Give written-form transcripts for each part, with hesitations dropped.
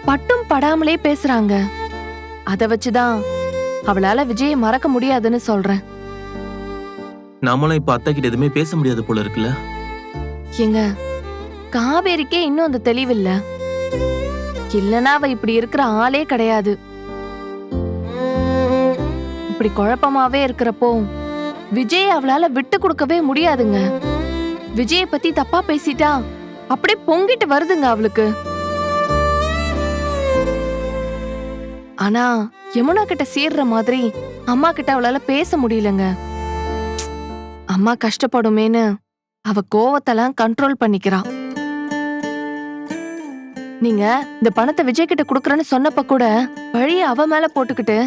பட்டும் படாமலே பேசுறாங்க. அத வச்சுதான் அவளால விஜயை மறக்க முடியாதுன்னு சொல்றேன். நாமளும் இப்ப அத்தை கிட்ட எதுவுமே பேச முடியாது போல இருக்குல்ல. ஏங்க, காவேரிக்கே இன்னும் அந்த தெளிவில்ல. இல்லனா அவ இப்படி இருக்கிற ஆளே கிடையாது. இப்படி குழப்பமாவே இருக்கிறப்போ விஜய் அவளால விட்டு கொடுக்கவே முடியாதுங்க. விஜயை பத்தி தப்பா பேசிட்டா அப்படியே பொங்கிட்டு வருதுங்க அவளுக்கு. ஆனா யமுனா கிட்ட சேர்ற மாதிரி அம்மா கிட்ட அவளால பேச முடியலங்க. அம்மா கஷ்டப்படுமேன்னு அவ கோவத்தெல்லாம் கண்ட்ரோல் பண்ணிக்கிறா. நீங்க இந்த பணத்தை விஜய் கிட்ட குடுக்கறேன்னு சொன்னப்ப கூட வழிய அவ மேல போட்டுக்கிட்டு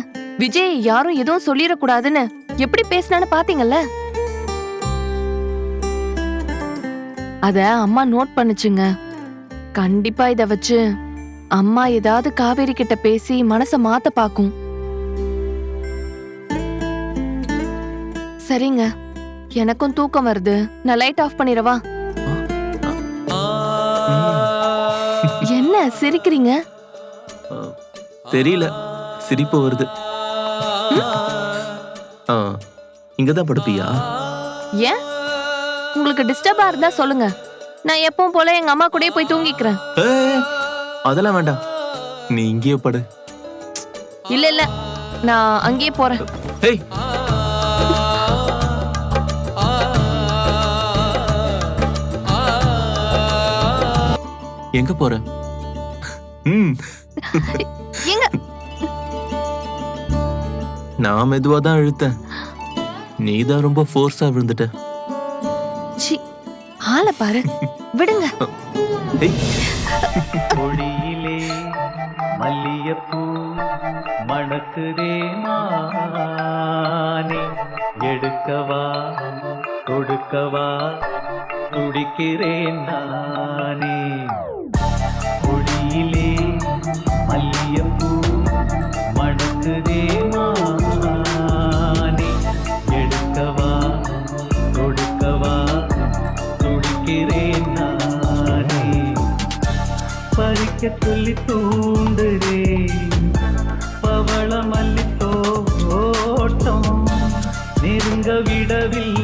விஜய் யாரும் எதுவும் சொல்லிடக்கூடாதுன்னு எப்படி பேசினான்னு பாத்தீங்கல்ல. அத அம்மா நோட் பண்ணுச்சுங்க. கண்டிப்பா இத வச்சு அம்மா ஏதாவது காவேரி கிட்ட பேசி மனச மாத்த பாக்கும். சரிங்க, எனக்கும் தூக்கம் வருது. நான் லைட் ஆஃப் பண்ணிரவா? என்ன சிரிக்கிறீங்க? தெரியல, சிரிப்பு வருது. இங்கதான் படுப்பியா? ஏன் உங்களுக்கு டிஸ்டர்பா இருந்தா சொல்லுங்க, நான் எப்பவும் போல எங்க அம்மா கூடயே போய் தூங்கிக்கிறேன். அதெல்லாம் வேண்டாம், நீ இங்கேயே படு. இல்ல இல்ல, நான் அங்கேயே போறேன். எங்க போற? எங்க? நான் மெதுவா தான் இழுத்தேன், நீதான் ரொம்ப ஃபோர்ஸா விழுந்துட்ட. ஆள பாரு, விடுங்க. கொடியிலே மல்லியப்பூ மணக்குதே மானே, எடுக்கவா கொடுக்கவா துடிக்கிறேன் நானே. கொடியிலே மல்லியப்பூ மணக்குதே மானே, எடுக்கவா கொடுக்கவா துடிக்கிறேன் நானே. பறிக்க சொல்லி தூண்டுதே பவள மல்லி தோட்டம், நெருங்க விடவில்லை